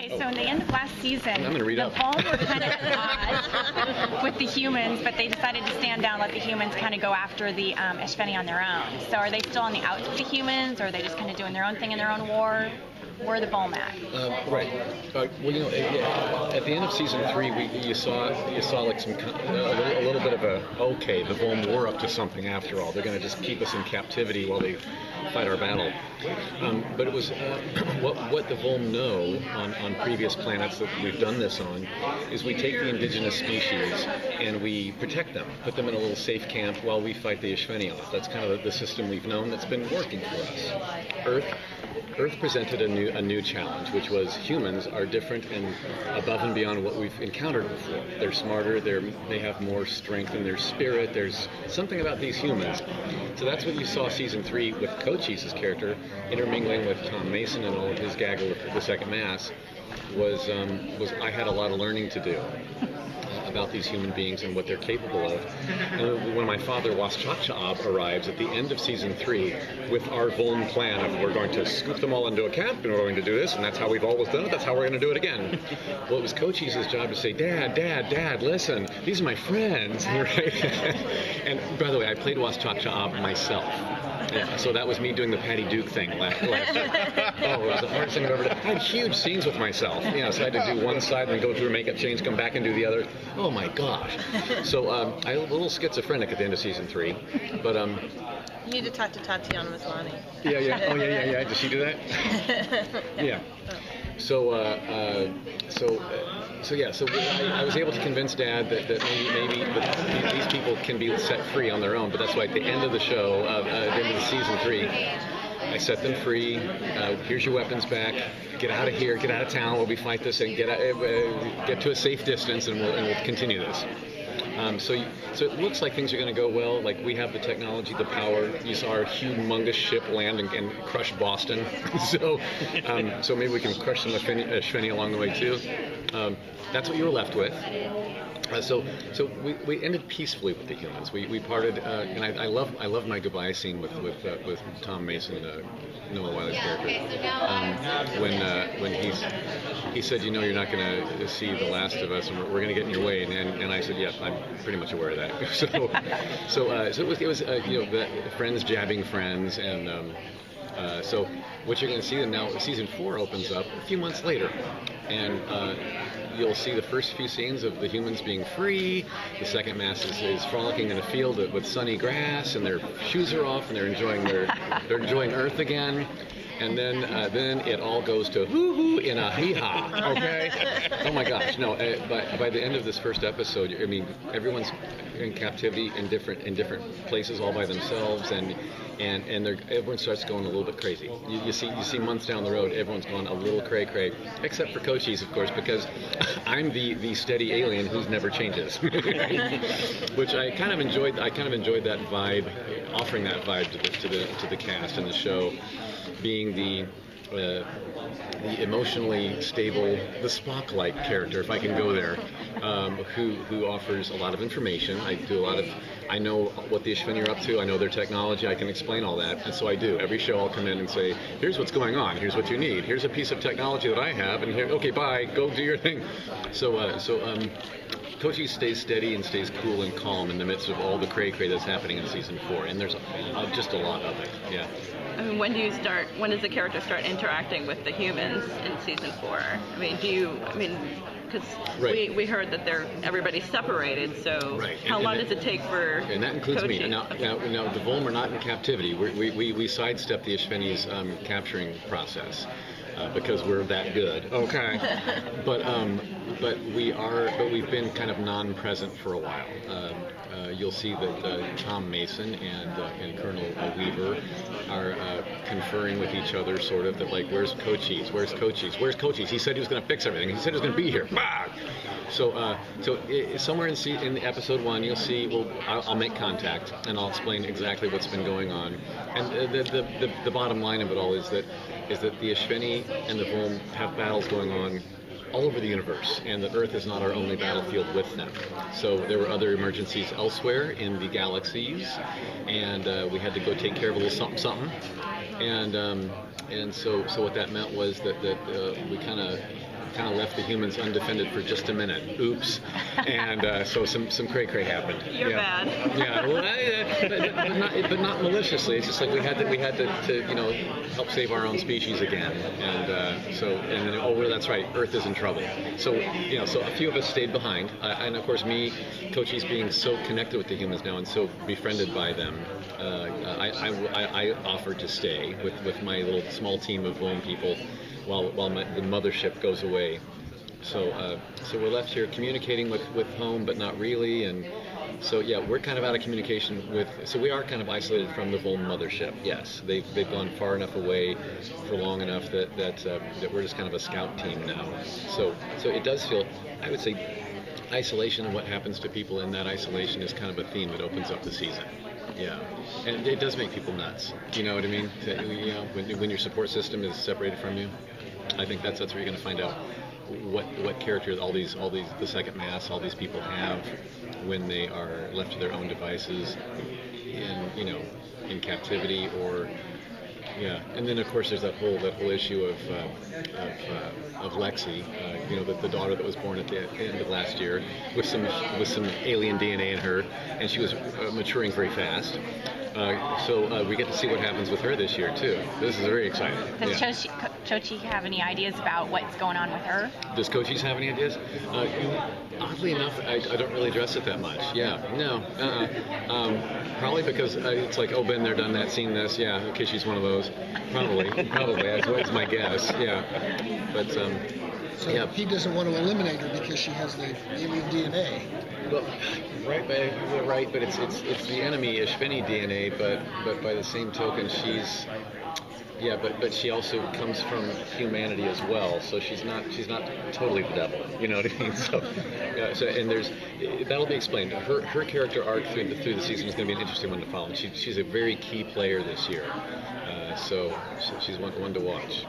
Okay, so in the end of last season, I'm gonna read the up. Vuln were kind of at odds with the humans, but they decided to stand down, let the humans kind of go after the Ishveni on their own. So are they still on the outs with the humans, or are they just kind of doing their own thing in their own war? Where are the Vuln at? Right. Well, you know, at the end of season 3, you saw like a little bit of a the Vuln were up to something after all. They're going to just keep us in captivity while they fight our battle. But it was what the Vuln know on previous planets that we've done this on is we take the indigenous species and we protect them, put them in a little safe camp while we fight the Ishveni off. That's kind of the system we've known that's been working for us. Earth presented a new challenge, which was humans are different and above and beyond what we've encountered before. They're smarter, they have more strength in their spirit. There's something about these humans. So that's what you saw season 3 with Cochise' character intermingling with Tom Mason and all of his gaggle with the second mass was I had a lot of learning to do about these human beings and what they're capable of. And when my father Waschakchaab arrives at the end of season 3 with our Vuln plan of we're going to scoop them all into a camp and we're going to do this and that's how we've always done it, that's how we're going to do it again. Well, it was Cochise's job to say, Dad, listen, these are my friends, right? And by the way, I played Waschakchaab myself. So that was me doing the Patty Duke thing last year. Oh, it was the hardest thing I've ever done. I had huge scenes with myself. You know, so I had to do one side and then go through a makeup change, come back and do the other. Oh my gosh. So I was a little schizophrenic at the end of season 3, but You need to talk to Tatiana Maslany. Yeah. Oh yeah. Did she do that? Yeah. So I was able to convince Dad that maybe these people can be set free on their own. But that's why at the end of the show, at the end of the season 3, I set them free. Here's your weapons back. Get out of here. Get out of town while we fight this, and get to a safe distance, and we'll continue this. So it looks like things are going to go well. Like we have the technology, the power. You saw our humongous ship land and crush Boston. So maybe we can crush some Ishveni along the way too. That's what you were left with. So we ended peacefully with the humans. We parted, and I love my goodbye scene with Tom Mason, Noah Wile's character, when he said, you know, you're not going to see the last of us, and we're going to get in your way, and I said, yes, I'm pretty much aware of that. So it was the friends jabbing friends, and so what you're going to see, and now season 4 opens up a few months later, and you'll see the first few scenes of the humans being free. The second mass is frolicking in a field with sunny grass, and their shoes are off, and they're enjoying Earth again. And then it all goes to hoo-hoo in a hee-haw, okay? Oh my gosh, no, by the end of this first episode, I mean, everyone's in captivity in different places all by themselves, and everyone starts going a little bit crazy. You see months down the road, everyone's going a little cray-cray, except for Cochise, of course, because I'm the steady alien who never changes, which I kind of enjoyed that vibe, offering that vibe to the cast and the show, being the emotionally stable, the Spock-like character, if I can go there, who offers a lot of information. I know what the Ishveni are up to. I know their technology. I can explain all that, and so I do. Every show I'll come in and say, here's what's going on. Here's what you need. Here's a piece of technology that I have, and here, okay, bye. Go do your thing. Cochise stays steady and stays cool and calm in the midst of all the cray-cray that's happening in season 4, and there's just a lot of it. Yeah. I mean, when does the character start interacting with the humans in season 4? I mean, because right. we heard that everybody's separated, so right. How long does it take for And that includes Cochise? me. Now the Vuln are not in captivity. We sidestepped the Ishveni's capturing process. Because we're that good. Okay. But we've been kind of non-present for a while. You'll see that Tom Mason and Colonel Weaver are conferring with each other, sort of, that like, where's Cochise? Where's Cochise? Where's Cochise? He said he was going to fix everything. He said he was going to be here. Bah! So somewhere in episode 1, you'll see. Well, I'll make contact and I'll explain exactly what's been going on. And the bottom line of it all is that the Ishveni and the Vuln have battles going on all over the universe, and that Earth is not our only battlefield with them. So there were other emergencies elsewhere in the galaxies, and we had to go take care of a little something. And so what that meant was that we kind of kind of left the humans undefended for just a minute. Oops. And so some cray happened. You're bad. Yeah, well, but not maliciously. It's just like we had to help save our own species again. And then, well, that's right, Earth is in trouble. So so a few of us stayed behind, and of course me, Cochise, being so connected with the humans now and so befriended by them, I offered to stay with my little small team of lone people while the mothership goes away. So we're left here communicating with home, but not really, and so yeah, we're kind of out of communication with. So we are kind of isolated from the Volm mothership. Yes, they've gone far enough away for long enough that we're just kind of a scout team now. So it does feel, I would say, isolation and what happens to people in that isolation is kind of a theme that opens up the season. Yeah, and it does make people nuts. You know what I mean? When your support system is separated from you, I think that's where you're going to find out what character all these the second mass, all these people have when they are left to their own devices in captivity or. Yeah, and then of course there's that whole issue of Lexi, the daughter that was born at the end of last year with some alien DNA in her, and she was maturing very fast. So we get to see what happens with her this year too. This is very exciting. Does Chochi have any ideas about what's going on with her? Does Cochise have any ideas? Oddly enough, I don't really address it that much. Yeah, no, probably because it's like, oh, been there, done that, seen this. Yeah, okay, she's one of those. Probably. That's my guess. Yeah, but So yeah. he doesn't want to eliminate her because she has the alien DNA. Well, right, but it's the enemy Ishveni DNA, but by the same token, she's. Yeah, but she also comes from humanity as well, so she's not totally the devil. You know what I mean? So and that'll be explained. Her character arc through the season is going to be an interesting one to follow. And she's a very key player this year, so she's one to watch.